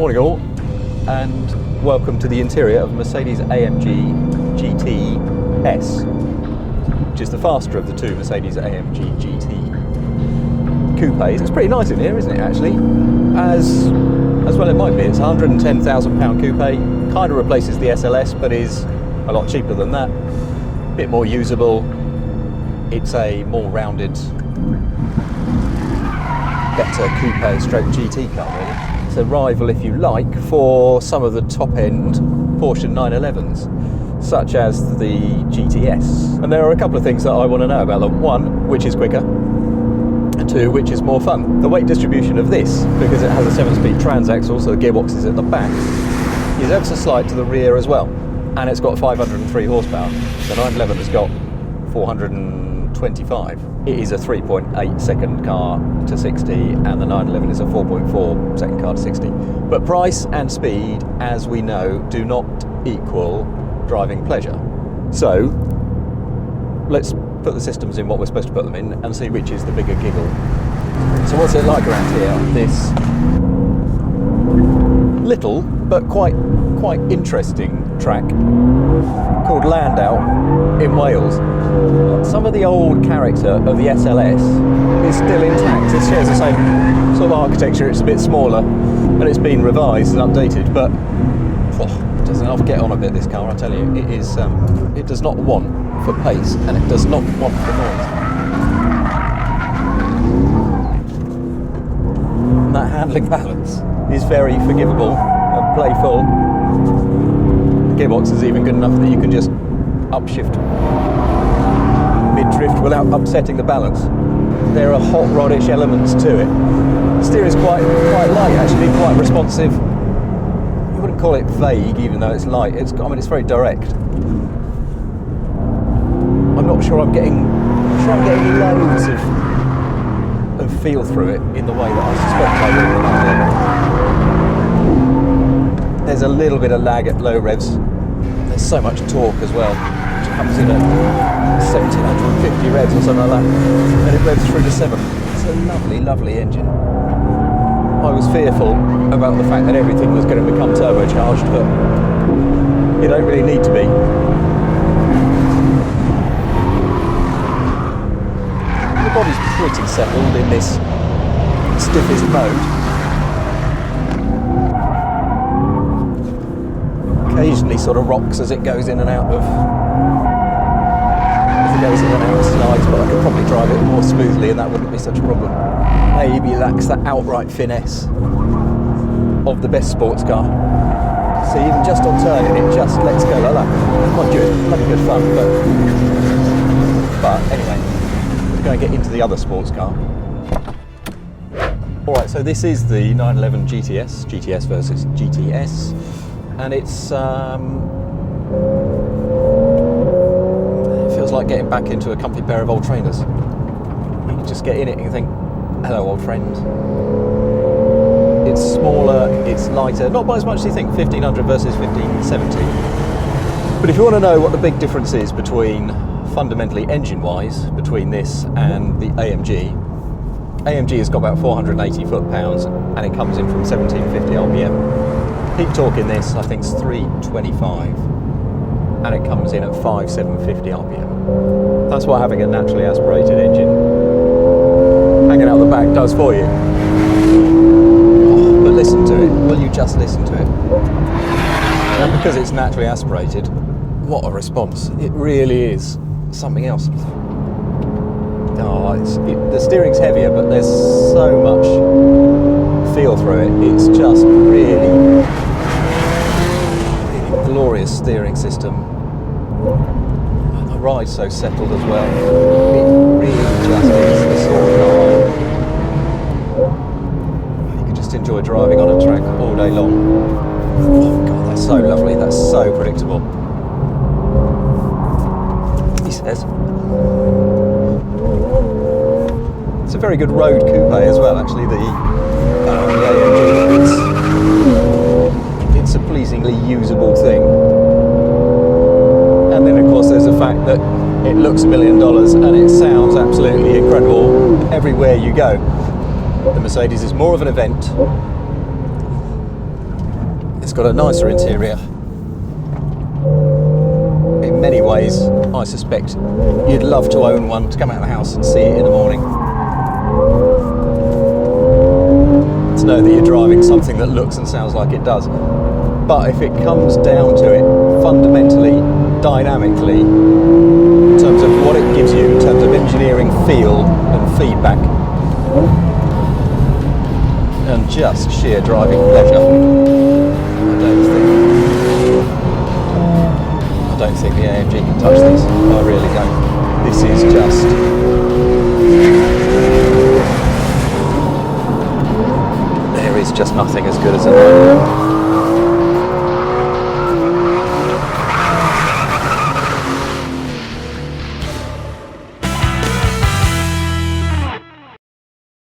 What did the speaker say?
Morning all, and welcome to the interior of Mercedes AMG GT S, which is the faster of the two Mercedes AMG GT coupes. It's pretty nice in here, isn't it, actually? As well it might be. It's a £110,000 coupe, kind of replaces the SLS, but is a lot cheaper than that. A bit more usable. It's a more rounded, better coupe stroke GT car, really. It's a rival, if you like, for some of the top-end Porsche 911s, such as the GTS. And there are a couple of things that I want to know about them. One, which is quicker, and two, which is more fun. The weight distribution of this, because it has a 7-speed transaxle, so the gearbox is at the back, is ever so slight to the rear as well. And it's got 503 horsepower. The 911 has got 425. It is a 3.8 second car to 60, and the 911 is a 4.4 second car to 60. But price and speed, as we know, do not equal driving pleasure. So let's put the systems in what we're supposed to put them in and see which is the bigger giggle. So what's it like around here? This little but quite interesting track called Landau in Wales. Some of the old character of the SLS is still intact. It shares the same sort of architecture. It's a bit smaller and it's been revised and updated, but it doesn't have to get on a bit, this car, I tell you. It is it does not want for pace, and it does not want for noise. And that handling balance is very forgivable and playful. The gearbox is even good enough that you can just upshift mid-drift without upsetting the balance. There are hot rodish elements to it. The steer is quite light, actually, quite responsive. You wouldn't call it vague, even though it's light. It's very direct. I'm not sure I'm getting loads of feel through it in the way that I suspect I will. There's a little bit of lag at low revs. There's so much torque as well, which comes in at 1750 revs or something like that, and it revs through to 7. It's a lovely engine. I was fearful about the fact that everything was going to become turbocharged, but you don't really need to be. The body's pretty settled in this stiffest mode. Occasionally sort of rocks as it goes in and out of slides, but I could probably drive it more smoothly and that wouldn't be such a problem. Maybe lacks that outright finesse of the best sports car. So even just on turning it just lets go like that. Quite good, bloody good fun, but anyway, we're going to get into the other sports car. Alright, so this is the 911 GTS versus GTS. And it's it feels like getting back into a comfy pair of old trainers. You can just get in it and you think, hello old friend. It's smaller, it's lighter, not by as much as you think, 1500 versus 1570. But if you want to know what the big difference is between, fundamentally engine-wise, between this and the AMG has got about 480 foot-pounds and it comes in from 1750 RPM. Peak torque in this, I think, is 325, and it comes in at 5,750 RPM. That's what having a naturally aspirated engine hanging out the back does for you. Oh, but listen to it. Will you just listen to it? And because it's naturally aspirated, what a response. It really is something else. Oh, the steering's heavier, but there's so much feel through it. It's just really glorious steering system. And the ride's so settled as well. It really just is the sort of car you can just enjoy driving on a track all day long. Oh god, that's so lovely. That's so predictable. He says. It's a very good road coupe as well, actually. The AMG. It's a pleasingly usable thing. And then of course there's the fact that it looks $1 million and it sounds absolutely incredible everywhere you go. The Mercedes is more of an event It's got a nicer interior. In many ways, I suspect you'd love to own one, to come out of the house and see it in the morning. To know that you're driving something that looks and sounds like it does. But if it comes down to it, fundamentally, dynamically, in terms of what it gives you, in terms of engineering feel and feedback, and just sheer driving pleasure, I don't think the AMG can touch this. I really don't. This is just... there is just nothing as good as a